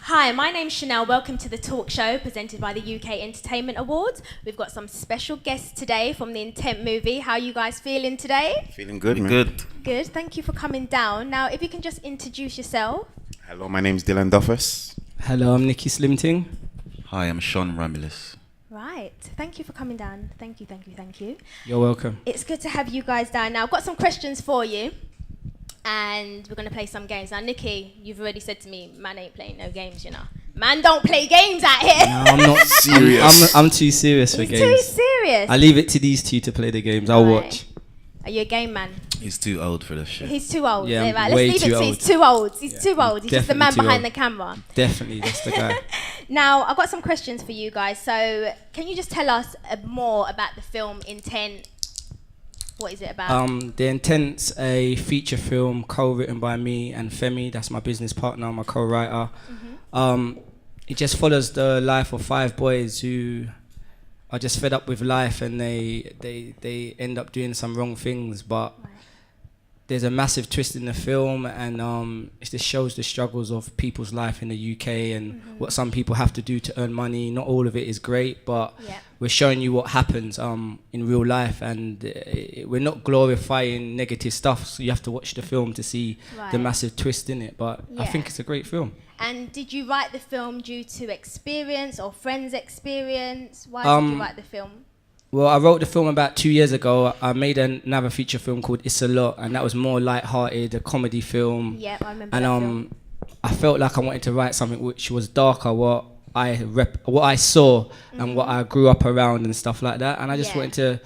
Hi, my name's Chanel. Welcome to the talk show presented by the UK Entertainment Awards. We've got some special guests today from the Intent movie. How are you guys feeling today? Feeling good, man. Good. Good. Thank you for coming down. Now, if you can just introduce yourself. Hello, my name's Dylan Duffus. Hello, I'm Nikki Slimting. Hi, I'm Sean Ramulus. Right. Thank you for coming down. Thank you. You're welcome. It's good to have you guys down. Now, I've got some questions for you. And we're going to play some games. Now, Nikki, you've already said to me, man ain't playing no games, you know. Man don't play games out here. No, I'm not serious. I'm too serious for He's games. too serious. I leave it to these two to play the games. I'll watch. Are you a game man? He's too old for this shit. He's too old. Yeah, I'm right. way Let's leave too it to old. he's too old. He's too old. He's just the man Definitely too behind old. the camera. Definitely, that's the guy. Now, I've got some questions for you guys. So, can you just tell us more about the film Intent? What is it about? The Intent's a feature film co-written by me and Femi. That's my business partner, my co-writer. It just follows the life of 5 boys who are just fed up with life, and they end up doing some wrong things. But there's a massive twist in the film, and it just shows the struggles of people's life in the UK and what some people have to do to earn money. Not all of it is great, but we're showing you what happens in real life, and we're not glorifying negative stuff, so you have to watch the film to see the massive twist in it. But I think it's a great film. And did you write the film due to experience or friends' experience? Why did you write the film? Well, I wrote the film about 2 years ago. I made another feature film called It's a Lot, and that was more light-hearted, a comedy film. Yeah, I remember and that film. I felt like I wanted to write something which was darker, what I saw and what I grew up around and stuff like that. And I just wanted to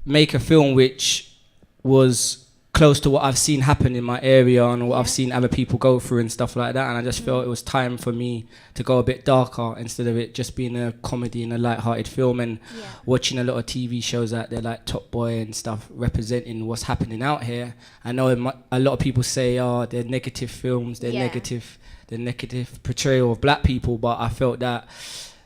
make a film which was close to what I've seen happen in my area and what I've seen other people go through and stuff like that. And I just felt it was time for me to go a bit darker instead of it just being a comedy and a light-hearted film, and watching a lot of TV shows out there like Top Boy and stuff representing what's happening out here. I know a lot of people say, oh, they're negative films, they're negative portrayal of black people, but I felt that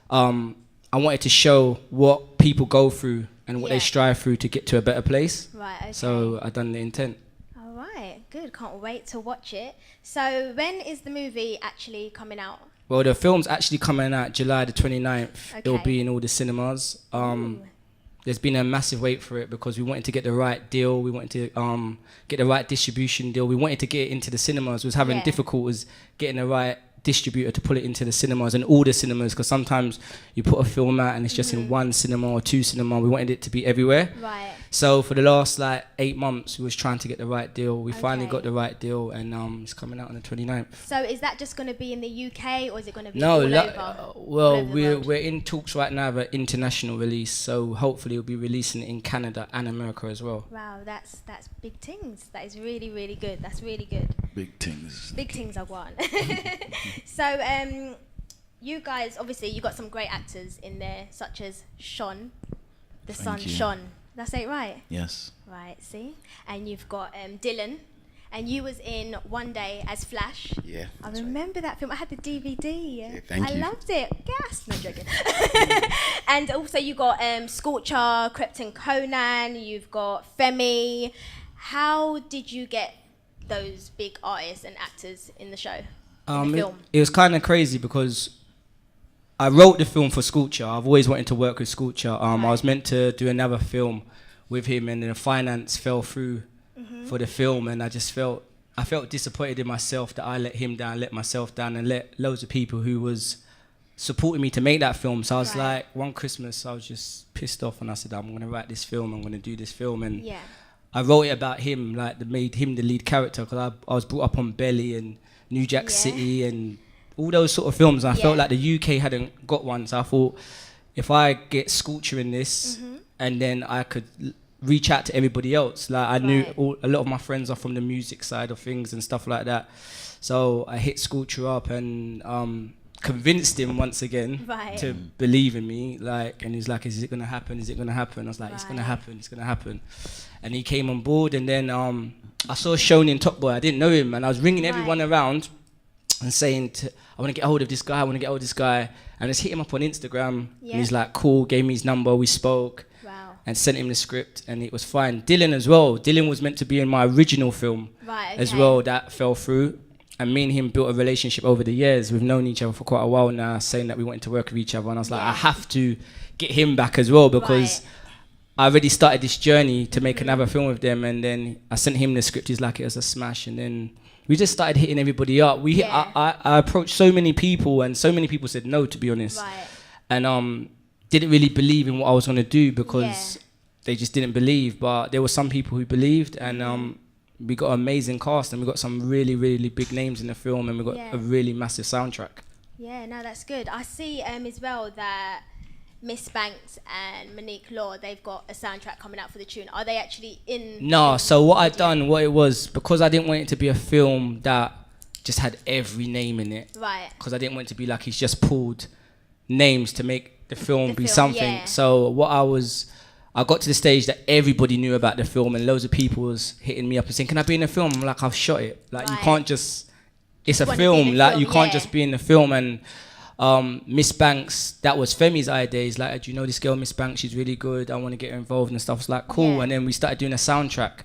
I wanted to show what people go through and what they strive through to get to a better place. Right, okay. So I done The Intent. All right, good. Can't wait to watch it. So when is the movie actually coming out? Well, the film's actually coming out July the 29th. It'll be in all the cinemas. There's been a massive wait for it because we wanted to get the right deal. We wanted to get the right distribution deal. We wanted to get it into the cinemas. We was having difficulties getting the right distributor to pull it into the cinemas and all the cinemas, because sometimes you put a film out and it's just in one cinema or 2 cinema. We wanted it to be everywhere. Right. So for the last 8 months, we was trying to get the right deal. We finally got the right deal, and it's coming out on the 29th. So is that just going to be in the UK, or is it going to be all over? Well, we're in talks right now of an international release, so hopefully we'll be releasing it in Canada and America as well. Wow, that's big things. That is really, really good. That's really good. Big things. Big things I want. So, you guys, obviously, you got some great actors in there, such as Sean, the son Sean. Did I say it right? Yes. Right, see? And you've got Dylan, and you was in One Day as Flash. Yeah. I remember that film. I had the DVD. Yeah, thank you. I loved it. Gas. No joking. And also you got Scorcher, Krypton Conan. You've got Femi. How did you get those big artists and actors in the show? In the film? It was kind of crazy because I wrote the film for Scorcher. I've always wanted to work with Scorcher. I was meant to do another film with him, and then the finance fell through for the film, and I felt disappointed in myself that I let him down, let myself down, and let loads of people who was supporting me to make that film. So I was like, one Christmas, I was just pissed off, and I said, I'm going to write this film, I'm going to do this film. And I wrote it about him, made him the lead character, because I was brought up on Belly and New Jack City and all those sort of films. I felt like the UK hadn't got one, so I thought if I get Scorcher in this, and then I could reach out to everybody else. Like I knew a lot of my friends are from the music side of things and stuff like that. So I hit Scorcher up and convinced him once again to believe in me. And he's like, "Is it gonna happen? Is it gonna happen?" I was like, "It's gonna happen. It's gonna happen." And he came on board, and then I saw Sean in Top Boy. I didn't know him, and I was ringing everyone around and saying, I want to get hold of this guy, I want to get hold of this guy. And I just hit him up on Instagram. And he's like, cool, gave me his number, we spoke. And sent him the script, and it was fine. Dylan as well. Dylan was meant to be in my original film as well. That fell through. and me and him built a relationship over the years. We've known each other for quite a while now, saying that we wanted to work with each other. And I was like, I have to get him back as well, because I already started this journey to make another film with them. And then I sent him the script. He's like, it was a smash. And then we just started hitting everybody up. I approached so many people, and so many people said no, to be honest. And didn't really believe in what I was going to do, because they just didn't believe. But there were some people who believed, and we got an amazing cast, and we got some really, really big names in the film, and we got a really massive soundtrack. Yeah, no, that's good. I see as well that Miss Banks and Monique Law, they've got a soundtrack coming out for the tune. Are they actually in? No, so what I done, what it was, because I didn't want it to be a film that just had every name in it. Right. Because I didn't want it to be like he's just pulled names to make the film be something. So what I got to the stage that everybody knew about the film, and loads of people was hitting me up and saying, can I be in the film? I'm like, I've shot it. Like, you can't just, it's a film. Like, you can't just be in the film. And Miss Banks, that was Femi's idea. He's like, do you know this girl, Miss Banks? She's really good. I want to get her involved and stuff. It's like, cool. And then we started doing a soundtrack,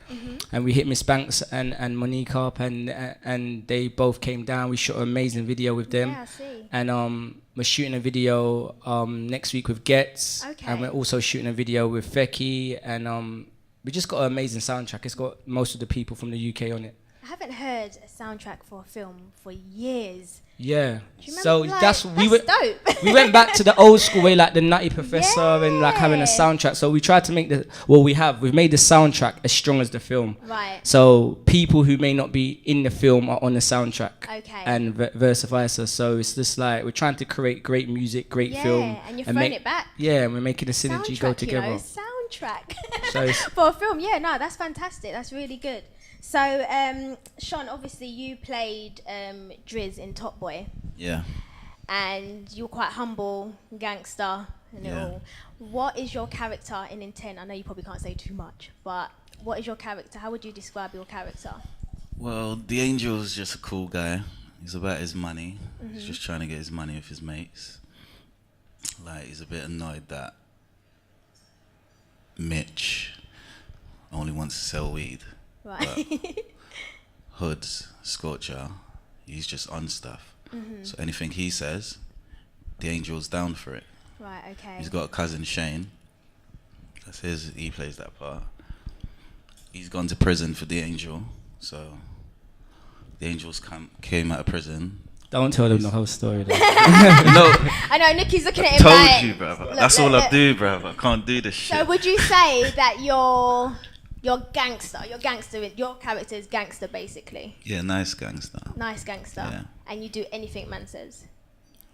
and we hit Miss Banks and Monique up, and they both came down. We shot an amazing video with them. Yeah, I see. And we're shooting a video next week with Getz, and we're also shooting a video with Fecky, and we just got an amazing soundtrack. It's got most of the people from the UK on it. I haven't heard a soundtrack for a film for years. Yeah, so that's dope. We went back to the old school way, like the Nutty Professor, and like having a soundtrack. So we tried to make we've made the soundtrack as strong as the film. Right. So people who may not be in the film are on the soundtrack. Okay. And vice versa. So it's just like we're trying to create great music, great film. Yeah, and you're throwing it back. Yeah, and we're making the synergy go together. Soundtrack for a film. Yeah, no, that's fantastic. That's really good. So, Sean, obviously you played Driz in Top Boy. Yeah. And you're quite humble, gangster, and it all. What is your character in Intent? I know you probably can't say too much, but what is your character? How would you describe your character? Well, the Angel's just a cool guy. He's about his money. He's just trying to get his money with his mates. Like, he's a bit annoyed that Mitch only wants to sell weed. Right. But Hood's Scorcher, he's just on stuff. So anything he says, the Angel's down for it. Right, okay. He's got a cousin, Shane. He plays that part. He's gone to prison for the Angel, so the Angels came out of prison. Don't tell them the whole story. No, I know, Nikki's looking at him told you, brother. That's all I do, brother. I can't do this shit. So would you say that you're gangster? Your character is gangster, basically. Yeah, nice gangster. Nice gangster. Yeah. And you do anything man says.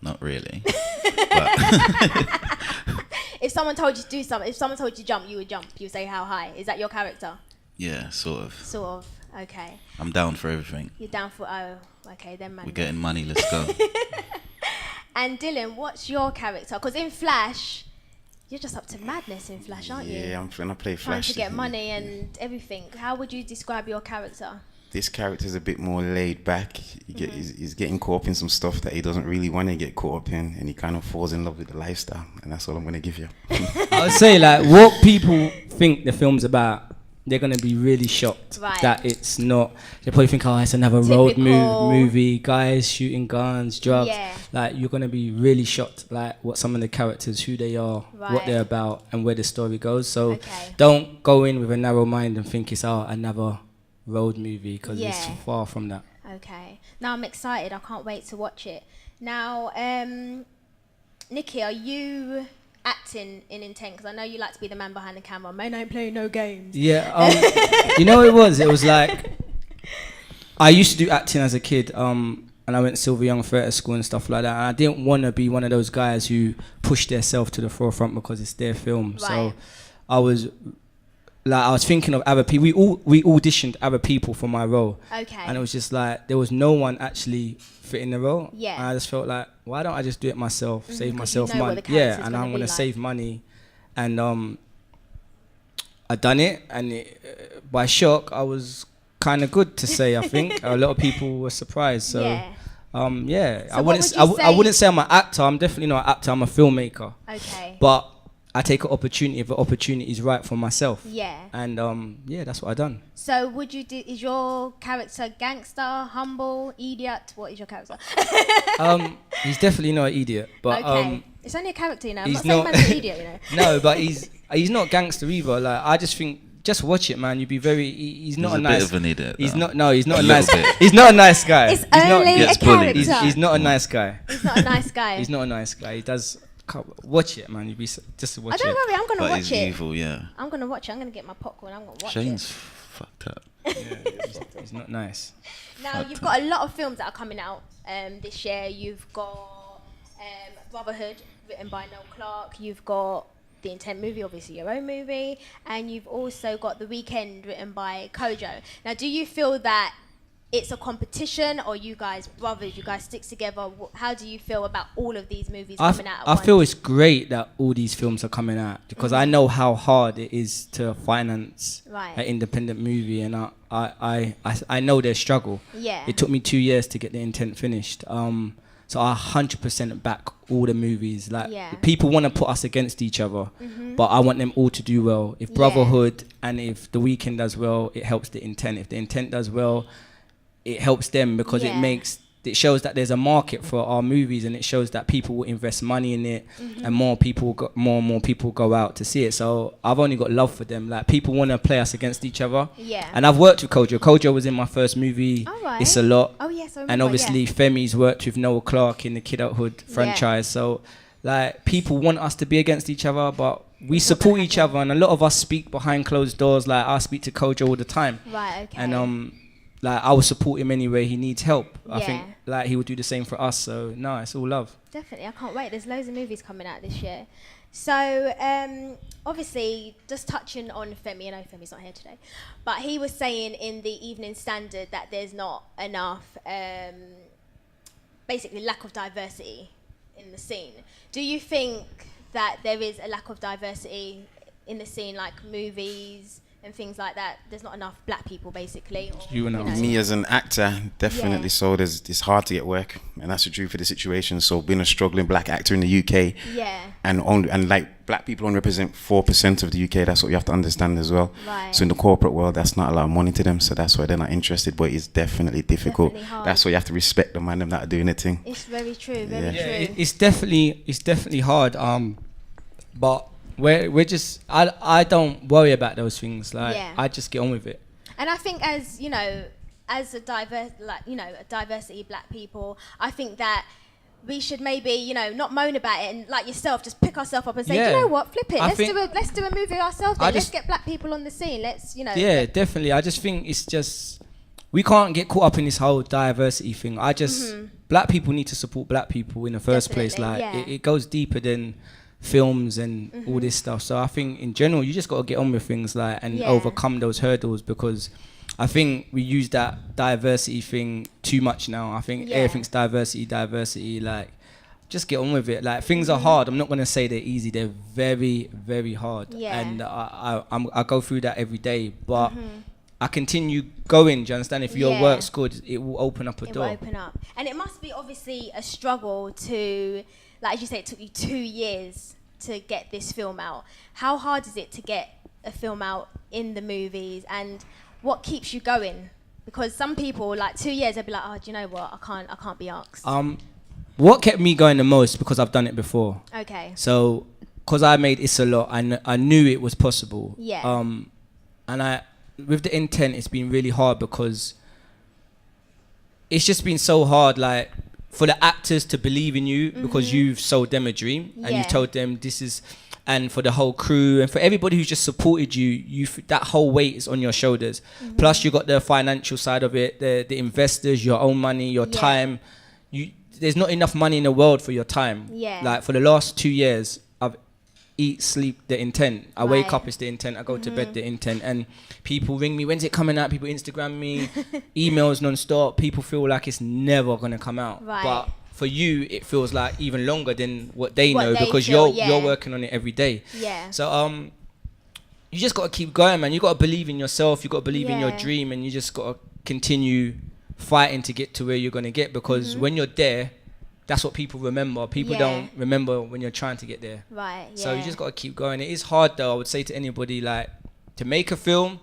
Not really. If someone told you to do something, if someone told you to jump, you would jump. You would say how high. Is that your character? Yeah, sort of. Sort of. Okay. I'm down for everything. You're down for okay then, man. We're getting money. Let's go. And Dylan, what's your character? Because in Flash, you're just up to madness in Flash, aren't you? Yeah, I'm trying to play Trying Flash. to get money and everything. How would you describe your character? This character's a bit more laid back. He's getting caught up in some stuff that he doesn't really want to get caught up in, and he kind of falls in love with the lifestyle, and that's all I'm going to give you. I would say, like, what people think the film's about, they're going to be really shocked that it's not. They probably think, oh, it's another road movie, guys shooting guns, drugs. Like, you're going to be really shocked, like, what some of the characters, who they are, what they're about, and where the story goes. So don't go in with a narrow mind and think it's another road movie, because it's far from that. Okay. Now I'm excited. I can't wait to watch it. Now, Nikki, are you acting in Intent? Because I know you like to be the man behind the camera. Man, I ain't playing no games. Yeah. You know what it was like, I used to do acting as a kid, and I went to Silver Young Theatre School and stuff like that, and I didn't want to be one of those guys who push themselves to the forefront because it's their film. So I was thinking of other people. We auditioned other people for my role. Okay. And it was just like, there was no one actually fitting the role. Yeah. And I just felt like, why don't I just do it myself, save myself money? Yeah, and I'm gonna save money. And I done it, and by shock, I was kind of good to say. I think a lot of people were surprised. So I wouldn't say I'm an actor. I'm definitely not an actor. I'm a filmmaker. Okay. But I take an opportunity if the opportunity is right for myself. Yeah. And yeah, that's what I done. So would you do? Is your character gangster, humble, idiot? What is your character? He's definitely not an idiot, but okay. It's only a character, you know. I'm he's not saying not- man's an idiot, you know. no, but he's not gangster either. Like I just think. Just watch it, man. You'd be very. He's not He's a a nice. bit of an idiot, He's though. not. No, he's not A a little nice. bit. He's not a nice guy. It's he's only a Gets bullied. character. He's not a nice guy. He's not a nice guy. He's not a nice guy. He does. Watch it, man. You'd be just watch Don't it. worry, I'm gonna But watch he's it. evil, yeah. I'm gonna watch it. I'm gonna get my popcorn. I'm gonna watch Shane's it. fucked up. He's not nice. Now you've got a lot of films that are coming out this year. You've got Brotherhood, written by Noel Clarke. You've got The Intent movie, obviously your own movie, and you've also got The Weeknd, written by Kojo. Now, do you feel that it's a competition, or you guys brothers, you guys stick together? How do you feel about all of these movies coming out at I once? feel it's great that all these films are coming out because I know how hard it is to finance Right. an independent movie, and I know their struggle. Yeah. It took me 2 years to get The Intent finished. So I 100% back all the movies. Like Yeah. people want to put us against each other, but I want them all to do well. If Yeah. Brotherhood and if The Weeknd does well, it helps The Intent. If The Intent does well, it helps them because Yeah. it shows that there's a market for our movies, and it shows that people will invest money in it, and more and more people go out to see it. So I've only got love for them. Like people want to play us against each other. Yeah. And I've worked with Kojo. Kojo was in my first movie. All right. It's a lot. Oh yes, I remember. And obviously Femi's worked with Noel Clarke in the Kid Adulthood franchise. So like people want us to be against each other, but we support each other, and a lot of us speak behind closed doors. Like I speak to Kojo all the time. Right. Okay. And like I will support him anyway he needs help. I Yeah. think like he would do the same for us. So no, it's all love. Definitely, I can't wait. There's loads of movies coming out this year. So, obviously, just touching on Femi, I know Femi's not here today, but he was saying in the Evening Standard that there's not enough, basically lack of diversity in the scene. Do you think that there is a lack of diversity in the scene, like movies and things like that? There's not enough black people, basically. Or, You know. Me as an actor, definitely Yeah. so. It's hard to get work, and that's the truth of the situation. So being a struggling black actor in the UK, Yeah. and like black people only represent 4% of the UK. That's what you have to understand as well. Right. So in the corporate world, that's not a lot of money to them. So that's why they're not interested. But it's definitely difficult. Definitely hard. That's why you have to respect the man them that are doing it thing. It's very true, very Yeah. true. It's definitely hard. But we're just I don't worry about those things. Like Yeah. I just get on with it. And I think as, you know, as a a diversity black people, I think that we should maybe, you know, not moan about it and like yourself, just pick ourselves up and say, Yeah. "Do you know what, flip it. I Let's think- do a movie ourselves I then. Let's just- get black people on the scene. Let's, you know. Yeah, definitely. I just think it's just we can't get caught up in this whole diversity thing. Black people need to support black people in the first place. Like Definitely, yeah. it goes deeper than films and all this stuff. So I think in general you just got to get on with things like and Yeah. overcome those hurdles, because I think we use that diversity thing too much now. I think Yeah. everything's diversity. Like just get on with it. Like things are hard. I'm not gonna say they're easy. They're very, very hard. Yeah. And I go through that every day. But I continue going. Do you understand? If your Yeah. work's good, it will open up a It door. will open up. And it must be obviously a struggle to, like as you say, it took you 2 years to get this film out. How hard is it to get a film out in the movies, and what keeps you going? Because some people, like 2 years, they'll be like, oh, do you know what? I can't be asked. What kept me going the most, because I've done it before. Okay. So, because I made It's a Lot, I knew it was possible. Yeah. And with The Intent, it's been really hard because it's just been so hard, like, for the actors to believe in you because you've sold them a dream and Yeah. you've told them this is, and for the whole crew and for everybody who's just supported you, that whole weight is on your shoulders. Plus, you got the financial side of it, the investors, your own money, your Yeah. time. There's not enough money in the world for your time. Yeah. Like for the last 2 years, I've eat, sleep, The Intent. I wake Right. up, it's The Intent. I go to bed, The Intent. And people ring me, when's it coming out? People Instagram me, emails non-stop. People feel like it's never going to come out. Right. But for you, it feels like even longer than what they What know they because feel, you're working on it every day. Yeah. So you just got to keep going, man. You got to believe in yourself. You got to believe in your Yeah. dream, and you just got to continue fighting to get to where you're going to get, because when you're there, that's what people remember. People Yeah. don't remember when you're trying to get there. Right. Yeah. So you just got to keep going. It is hard though. I would say to anybody, like, to make a film,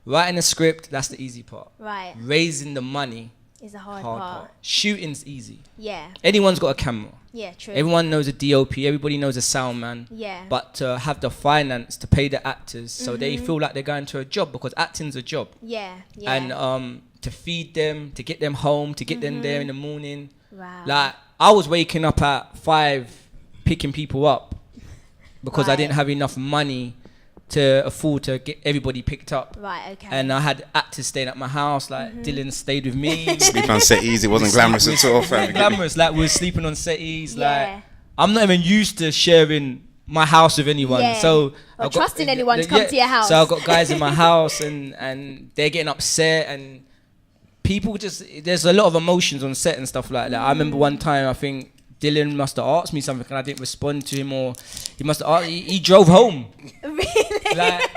writing a script, that's the easy part. Right. Raising the money, Is a hard hard part. part. Shooting's easy. Yeah. Anyone's got a camera. Yeah. True. Everyone knows a DOP. Everybody knows a sound man. Yeah. But to have the finance to pay the actors so they feel like they're going to a job, because acting's a job. Yeah. Yeah. And to feed them, to get them home, to get them there in the morning. Wow. Like, I was waking up at 5 picking people up because I Right. didn't have enough money to afford to get everybody picked up. Right. Okay. And I had actors staying at my house, like Dylan stayed with me. Sleep on set easy. It wasn't glamorous at all, fam. Glamorous, like we were sleeping on settees. Yeah. Like, I'm not even used to sharing my house with anyone. Yeah. So Or I've got- trusting anyone to come to your house. So I've got guys in my house and they're getting upset, and people just, there's a lot of emotions on set and stuff like that. I remember one time, I think Dylan must have asked me something and I didn't respond to him, or he must have asked, he drove home. Really? Like,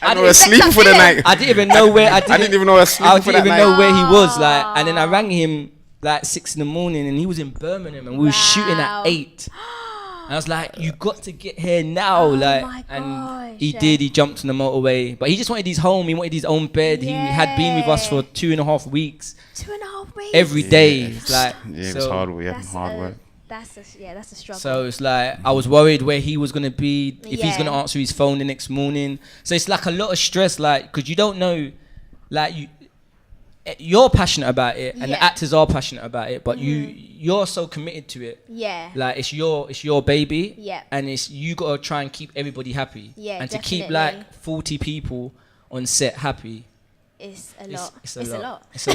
I was sleeping for the night. I didn't even know where I didn't even know I was I sleeping for didn't that even night. know where he was, like, and then I rang him like 6 a.m. and he was in Birmingham and we were shooting Wow. at 8. And I was like, you got to get here now, like, my and gosh. he did. He jumped on the motorway, but he just wanted his home. He wanted his own bed. He had been with us for 2.5 weeks, 2.5 weeks. every day. Yeah. It's like, Yeah, it was so- hard work. Yeah, That's hard work. That's a struggle. So it's like, I was worried where he was going to be, if he's Yeah. going to answer his phone the next morning. So it's like a lot of stress, like, because you don't know, like, you're passionate about it and the Yeah. actors are passionate about it, but you're so committed to it. yeah. Like, it's your baby. Yeah. And it's, you got to try and keep everybody happy. Yeah, and to keep definitely. like 40 people on set happy. It's a lot. It's a lot. It's a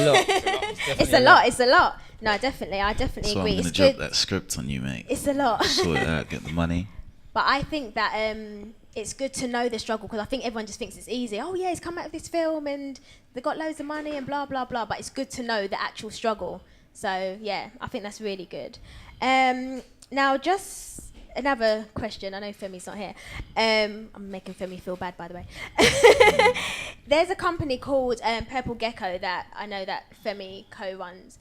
lot. It's a lot. No, definitely. I definitely So I'm agree. gonna It's drop good. that script on you, mate. It's a lot. Sort it out, get the money. But I think that it's good to know the struggle, because I think everyone just thinks it's easy. Oh yeah, he's come out of this film and they got loads of money and blah blah blah. But it's good to know the actual struggle. So yeah, I think that's really good. Now just another question. I know Femi's not here. I'm making Femi feel bad, by the way. There's a company called Purple Gecko that I know that Femi co-runs.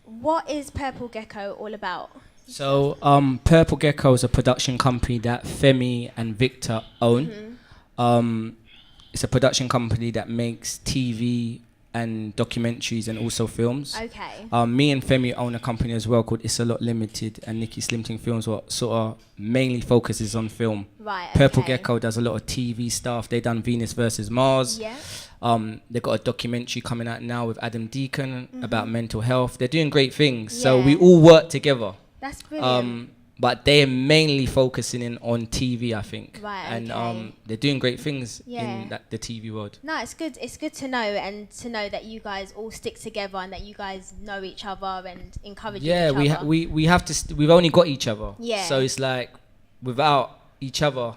What is Purple Gecko all about? So, Purple Gecko is a production company that Femi and Victor own. It's a production company that makes TV and documentaries and also films. Okay. Me and Femi own a company as well called It's a Lot Limited, and Nikki Slimting Films, what sort of mainly focuses on film. Right. Purple okay. Gecko does a lot of TV stuff. They done Venus versus Mars. Yeah. They got a documentary coming out now with Adam Deacon about mental health. They're doing great things. So we Yeah. all work together. That's brilliant. But they're mainly focusing in on TV, I think. Right, And okay. they're doing great things Yeah. in the TV world. No, it's good. It's good to know, and to know that you guys all stick together and that you guys know each other and encourage Yeah, each other. we have to. We've only got each other. Yeah. So it's like, without each other,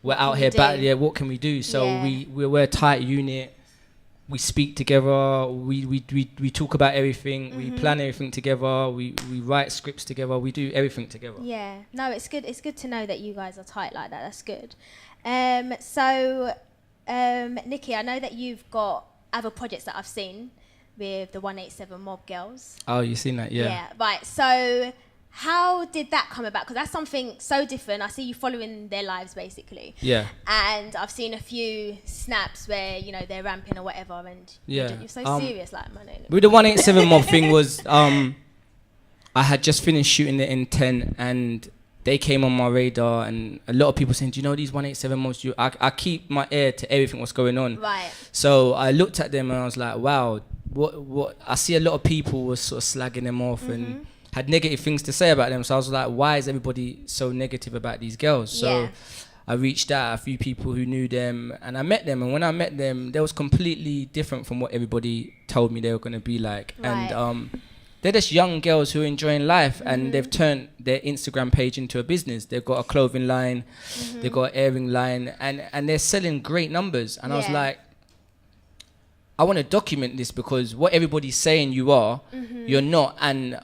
we're out can here we do? battling. Yeah, what can we do? So Yeah. we're a tight unit. We speak together. We talk about everything. We plan everything together. We write scripts together. We do everything together. Yeah. No, it's good. It's good to know that you guys are tight like that. That's good. So, Nikki, I know that you've got other projects that I've seen with the 187 Mob Girls. Oh, you seen that? Yeah. Right. So, how did that come about? Because that's something so different. I see you following their lives basically. Yeah. And I've seen a few snaps where, you know, they're ramping or whatever, and Yeah. you're so serious, like, my name. With the 187 Mob thing was, I had just finished shooting the Intent and they came on my radar, and a lot of people saying, do you know these 187 Mobs? I keep my ear to everything what's going on. Right. So I looked at them and I was like, wow, what I see a lot of people was sort of slagging them off and had negative things to say about them. So I was like, why is everybody so negative about these girls? So Yeah. I reached out a few people who knew them and I met them, and when I met them, they was completely different from what everybody told me they were going to be like. Right. And they're just young girls who are enjoying life, and they've turned their Instagram page into a business. They've got a clothing line, they've got an airing line, and they're selling great numbers. And I was Yeah. like, I want to document this, because what everybody's saying you are, you're not. And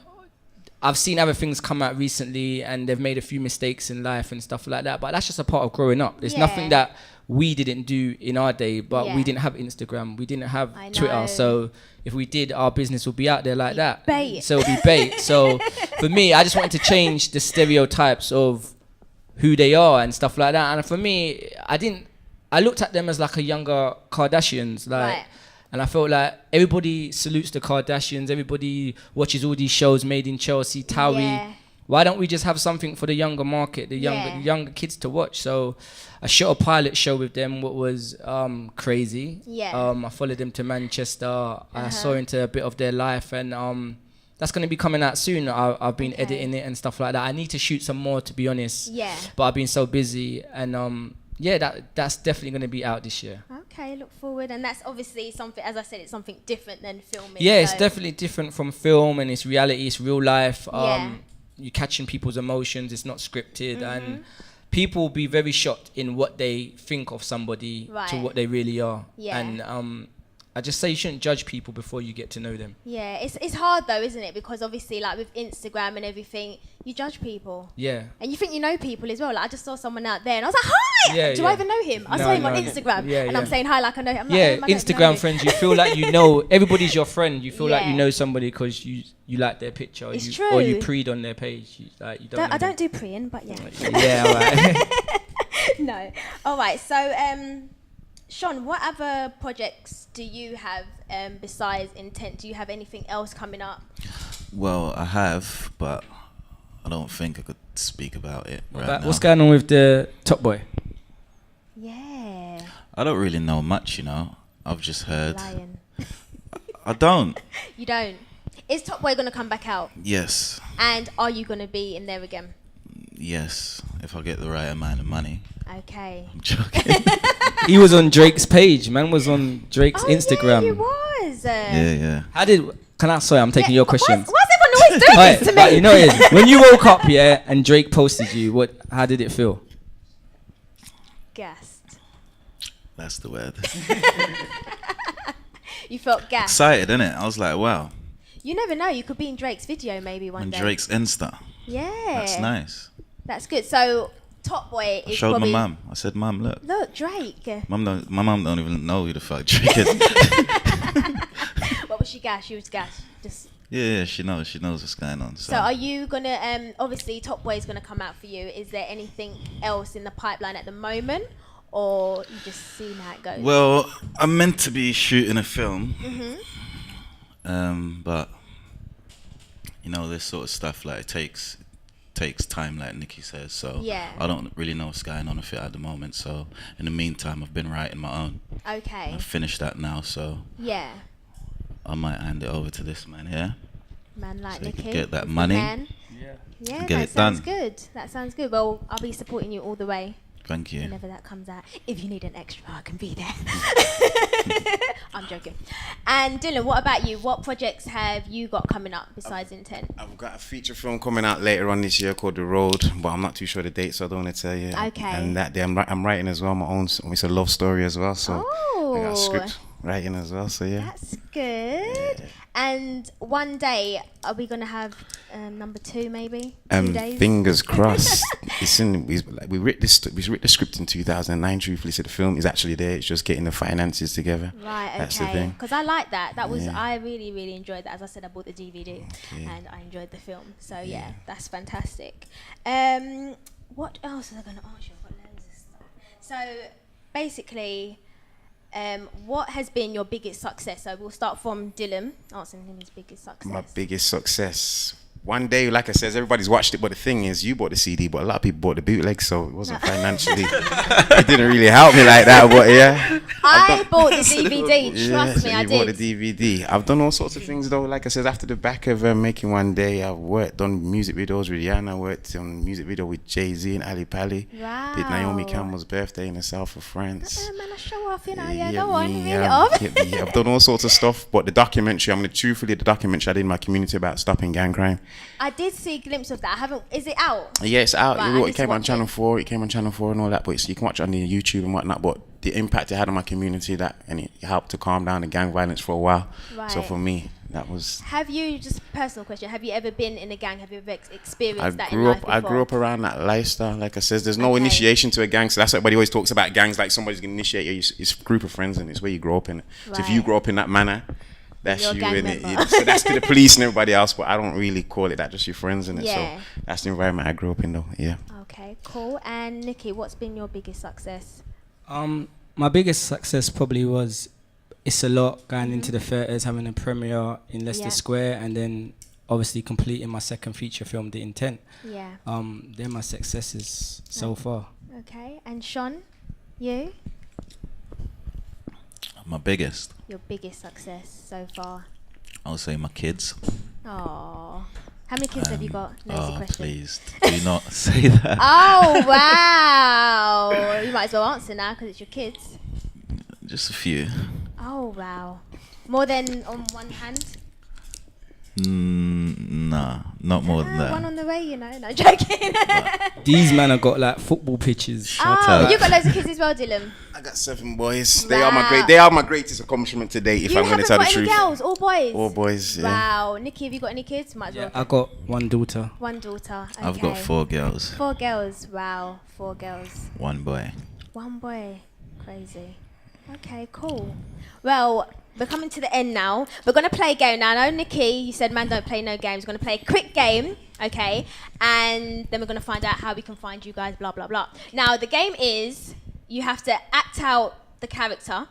I've seen other things come out recently and they've made a few mistakes in life and stuff like that, but that's just a part of growing up. There's Yeah. nothing that we didn't do in our day, but Yeah. we didn't have Instagram, we didn't have I know. Twitter, so if we did, our business would be out there like that. Bait. So it'd be bait. So for me, I just wanted to change the stereotypes of who they are and stuff like that. And for me, I looked at them as like a younger Kardashians, like, Right. and I felt like everybody salutes the Kardashians, everybody watches all these shows, Made in Chelsea, Towie. Yeah. Why don't we just have something for the younger market, the younger kids to watch? So I shot a pilot show with them, what was crazy. Yeah. I followed them to Manchester. I saw into a bit of their life, and that's going to be coming out soon. I've been editing it and stuff like that. I need to shoot some more, to be honest. Yeah. But I've been so busy, and that's definitely going to be out this year. Okay, look forward. And that's obviously something, as I said, it's something different than filming. Yeah, it's so- definitely different from film, and it's reality, it's real life. Yeah. You're catching people's emotions, it's not scripted, and people will be very shocked in what they think of somebody to Right. what they really are. Yeah. And I just say you shouldn't judge people before you get to know them. Yeah, it's hard though, isn't it? Because obviously, like with Instagram and everything, you judge people. Yeah. And you think you know people as well. Like I just saw someone out there and I was like, hi! Yeah, Do yeah. I even know him? I No, saw him on no. Instagram Yeah, and yeah. I'm saying hi like I know him. I'm like, Yeah, I don't know Instagram him. friends, you feel like you know, everybody's your friend. You feel like Yeah. you know somebody because you like their picture. It's Or you true. preed on their page. You don't know I them. don't do preying, but yeah. Yeah, all right. No. All right. So, Sean, what other projects do you have besides Intent? Do you have anything else coming up? Well, I have, but I don't think I could speak about it right now. What's going on with the Top Boy? Yeah. I don't really know much, you know. I've just heard. Lion. I don't. You don't. Is Top Boy gonna come back out? Yes. And are you gonna be in there again? Yes. If I get the right amount of money. Okay. I'm joking. He was on Drake's page. Man was on Drake's Instagram. Yeah, he was. Yeah. Sorry, I'm taking your question. Why is everyone always doing Right, this to but me? you know it is. When you woke up, yeah, and Drake posted you, how did it feel? Gassed. That's the word. You felt gassed. Excited, innit? I was like, wow. You never know. You could be in Drake's video maybe one On day. Drake's Insta. Yeah. That's nice. That's good. So Top Boy I is showed probably. my mum. I said, Mum, look. Look, Drake. My mum don't even know who the fuck Drake is. What was she gassed? She was gassed. Just. Yeah, she knows. She knows what's going on. So are you gonna? Obviously, Top Boy is gonna come out for you. Is there anything else in the pipeline at the moment, or you just seeing how it goes? Well, I'm meant to be shooting a film. But you know, this sort of stuff like takes time, like Nikki says. So Yeah. I don't really know what's going on with it at the moment. So in the meantime, I've been writing my own. Okay. I've finished that now, so Yeah. I might hand it over to this man here. Man like So you Nikki. can get that Good money. man. Yeah, Get that it sounds done. good. That sounds good. Well, I'll be supporting you all the way. Thank you. Whenever that comes out. If you need an extra, I can be there. I'm joking. And Dylan, what about you? What projects have you got coming up besides Intent? I've got a feature film coming out later on this year called The Road, but I'm not too sure the date, so I don't want to tell you. Okay. And that day I'm writing as well, my own. It's a love story as well, so I got a Oh. script writing as well. So yeah. That's good. And one day, are we going to have number 2 maybe? 2 days? Fingers crossed. We wrote the script in 2009. Truthfully, so the film is actually there. It's just getting the finances together. Right, That's the okay. thing. Because I like that. That was, Yeah. I really, really enjoyed that. As I said, I bought the DVD and I enjoyed the film. So yeah, that's fantastic. What else was I going to ask you? I've got loads of stuff. So basically, what has been your biggest success? So we'll start from Dylan, answering him his biggest success. My biggest success. One day, like I said, everybody's watched it, but the thing is, you bought the CD, but a lot of people bought the bootleg, so it wasn't financially. It didn't really help me like that, but yeah. I bought the DVD. Trust me, so I you bought did. the DVD. I've done all sorts of things though. Like I said, after the back of Making One Day, I've worked on music videos with Rihanna. I worked on music video with Jay-Z and Ali Pali. Wow. Did Naomi Campbell's birthday in the south of France. Man, I show off, you know. Yeah, Yeah, go on, me, reel it off. yeah, I've done all sorts of stuff, but the documentary, the documentary I did in my community about stopping gang crime. I did see a glimpse of that. I haven't. Is it out? Yeah, it's out. Right, I need It to came on watch Channel it. 4. It came on Channel 4 and all that, but you can watch it on the YouTube and whatnot. But the impact it had on my community, and it helped to calm down the gang violence for a while. Right. So for me, that was. Have you, just personal question, have you ever been in a gang? Have you ever experienced that in grew life up. before? I grew up around that lifestyle. Like I said, there's no Okay. initiation to a gang. So that's what everybody always talks about gangs. Like somebody's gonna initiate you. It's a group of friends, and it's where you grow up in it. So if you Right. grow up in that manner, that's You're a you gang in it. member. So that's to the police and everybody else. But I don't really call it that. Just your friends in it. Yeah. So that's the environment I grew up in, though. Yeah. Okay, cool. And Nikki, what's been your biggest success? My biggest success probably was It's a Lot, going into the theatres, having a premiere in Leicester Yeah. Square, and then obviously completing my second feature film, The Intent. Yeah. They're my successes so far. Okay, and Sean, you? My biggest, Your biggest success so far? I would say my kids. Oh, how many kids have you got? Nosy question. Please do not say that. Oh wow! You might as well answer now because it's your kids. Just a few. Oh wow! More than on one hand? Nah, not more than One that. on the way, you know. No joking. These men have got like football pitches. Oh, up. you got loads of kids as well, Dylan. I got 7 boys. Wow. They are my greatest accomplishment to date. If You I'm going to haven't tell the got any truth. girls, all boys. All boys. Yeah. Wow, Nikki, have you got any kids? Might as Yeah, well. I got one daughter. One daughter. Okay. I've got 4 girls, 4 girls. Wow, 4 girls. 1 boy. 1 boy. Crazy. Okay, cool. Well, we're coming to the end now. We're going to play a game now. I know, Nikki, you said, man, don't play no games. We're going to play a quick game, okay? And then we're going to find out how we can find you guys, blah, blah, blah. Now, the game is you have to act out the character,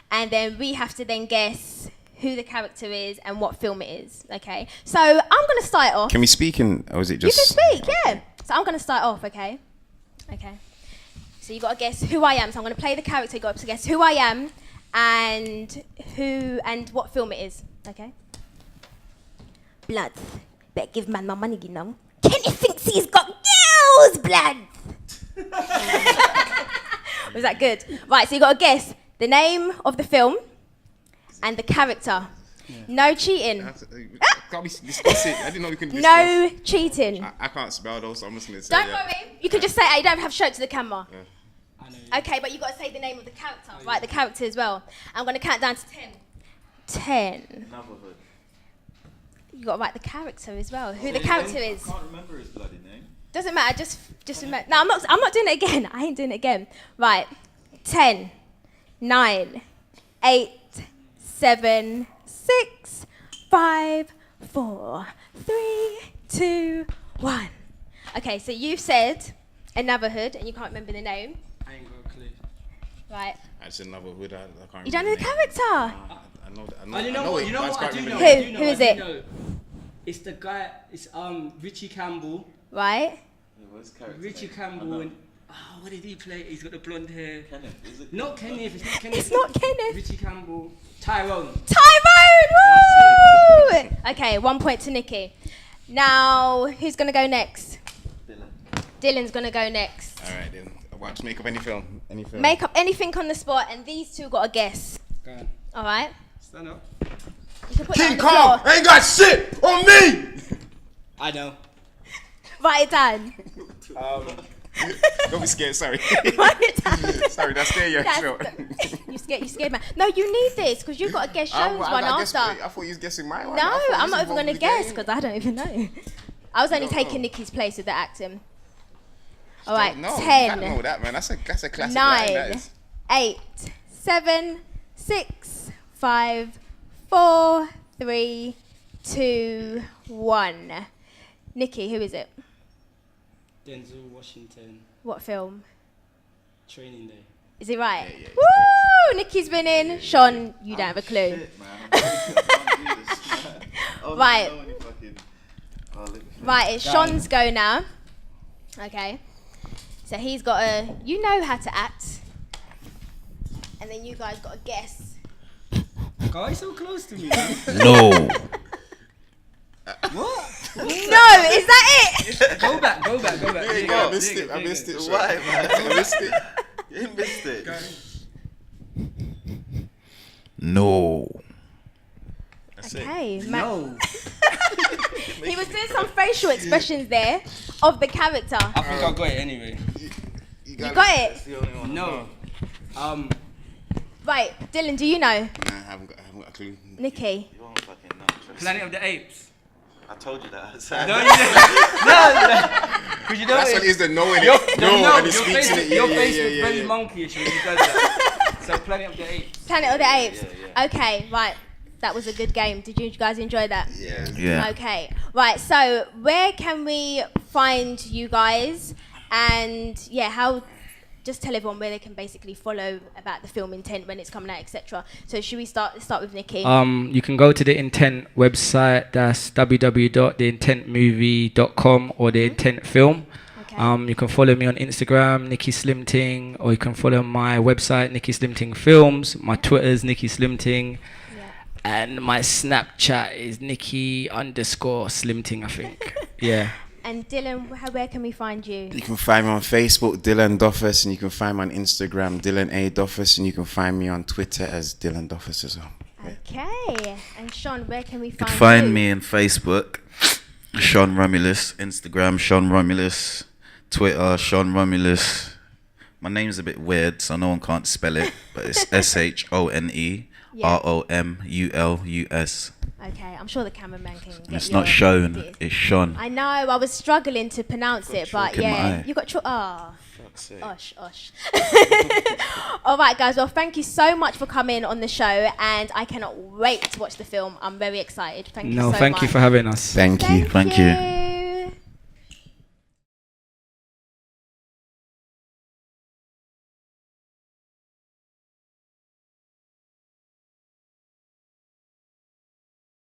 and then we have to then guess who the character is and what film it is, okay? So I'm going to start off. Can we speak in, or is it You just? can speak, yeah. So I'm going to start off, okay? Okay. So you got to guess who I am. So I'm going to play the character. You got to guess who I am and who and what film it is, okay? Blood. Better give man my money, you know. Kenny thinks he's got girls' blood. Was that good? Right, so you got to guess the name of the film and the character. No cheating. Can't we discuss it? I didn't know we can discuss. No cheating. I can't spell though, so I'm just going to say. Don't yeah. worry. You can just say it. You don't have to show it to the camera. Yeah. I know. Okay, but you got to say the name of the character. Right, the character as well. I'm going to count down to 10. 10. You got to write the character as well. Who the character is. Can't remember his bloody name. Doesn't matter. Just remember. No, I'm not doing it again. I ain't doing it again. Right. 10, 9, 8, 7, 6, 5, 4, 3, 2, 1. Okay, so you've said another hood and you can't remember the name. I ain't got a clue. Right. That's another hood. I can't You don't know the character. I know that. Oh, you know what? You know what? I do know. Who? I do know, Who is I do it? know. It's the guy. It's Richie Campbell. Right. Richie Campbell and what did he play? He's got the blonde hair. Kenneth, is it? Not Kenneth. It's not Kenneth. It's not Kenneth. Richie Campbell. Tyrone. Tyrone! Woo! Okay, 1 point to Nikki. Now, who's going to go next? Dylan's going to go next. All right then. Watch make up any film. Any film. Make up anything on the spot, and these two got to guess. Go on. All right? Stand up. You can put that King on the Kong floor. ain't got shit on me. I know. Write it down. Don't be scared. Sorry. Write it down. Sorry, that's scare you. Sure. You scared, man. No, you need this because you've got to guess Sean's one after. I thought you was guessing my one. No, I thought I'm this not even was going to the guess game. because I don't even know. I was only don't taking know. Nikki's place with the acting. All right, No, you 10, can't know that, man. That's a classic line. 9, That is. 8, 7, 6, 5, 4, 3, 2, 1. Nikki, who is it? Denzel Washington. What film? Training Day. Is it right? Yeah, yeah, Woo! Nikki's winning. Sean, you don't have a clue. Right. Right, it's Sean's go now. Okay. So he's got to, you know how to act. And then you guys got to guess. Why are you so close to me? No. What? No, is that it? Go back. There you go. I missed it. I missed it. Why, man? I missed it. You missed it. No. Okay, No. He was doing some facial expressions there of the character. I think I got it anyway. You got it? No. Right, Dylan, do you know? Nah, I haven't got a clue. Nikki? You won't fucking know. Planet of the Apes. I told you that. No, you didn't. No. Because you know That's it- what it is, the knowing Your- it. no, No, and he your speaks face, in it. your Yeah, face yeah, looks yeah, very yeah. monkeyish when you does that. So Planet of the Apes. Planet of the Apes. yeah. Okay, right. That was a good game. Did you guys enjoy that? Yeah. Yeah. Okay, right. So where can we find you guys? And yeah, how? Just tell everyone where they can basically follow about the film Intent, when it's coming out, etc. So should we start with Nikki? You can go to the Intent website. That's www.theintentmovie.com or the Intent Film. Okay. You can follow me on Instagram, Nikki Slimting, or you can follow my website, Nikki Slimting Films. My Twitter's Nikki Slimting, Yeah. and my Snapchat is Nikki_Slimting, I think. Yeah. And Dylan, where can we find you? You can find me on Facebook, Dylan Doffus, and you can find me on Instagram, Dylan A. Doffus, and you can find me on Twitter as Dylan Doffus as well. Okay. And Sean, where can we You find can find you? me on Facebook, Sean Romulus, Instagram, Sean Romulus, Twitter, Sean Romulus. My name's a bit weird, so no one can't spell it, but it's SHONEROMULUS. Okay, I'm sure the cameraman can get It's your not Sean, this. it's Sean. I know, I was struggling to pronounce it, but chalk in my yeah. eye. You got Osh. All right, guys. Well, thank you so much for coming on the show, and I cannot wait to watch the film. I'm very excited. Thank you so much. Thank you for having us. Thank you. Thank you.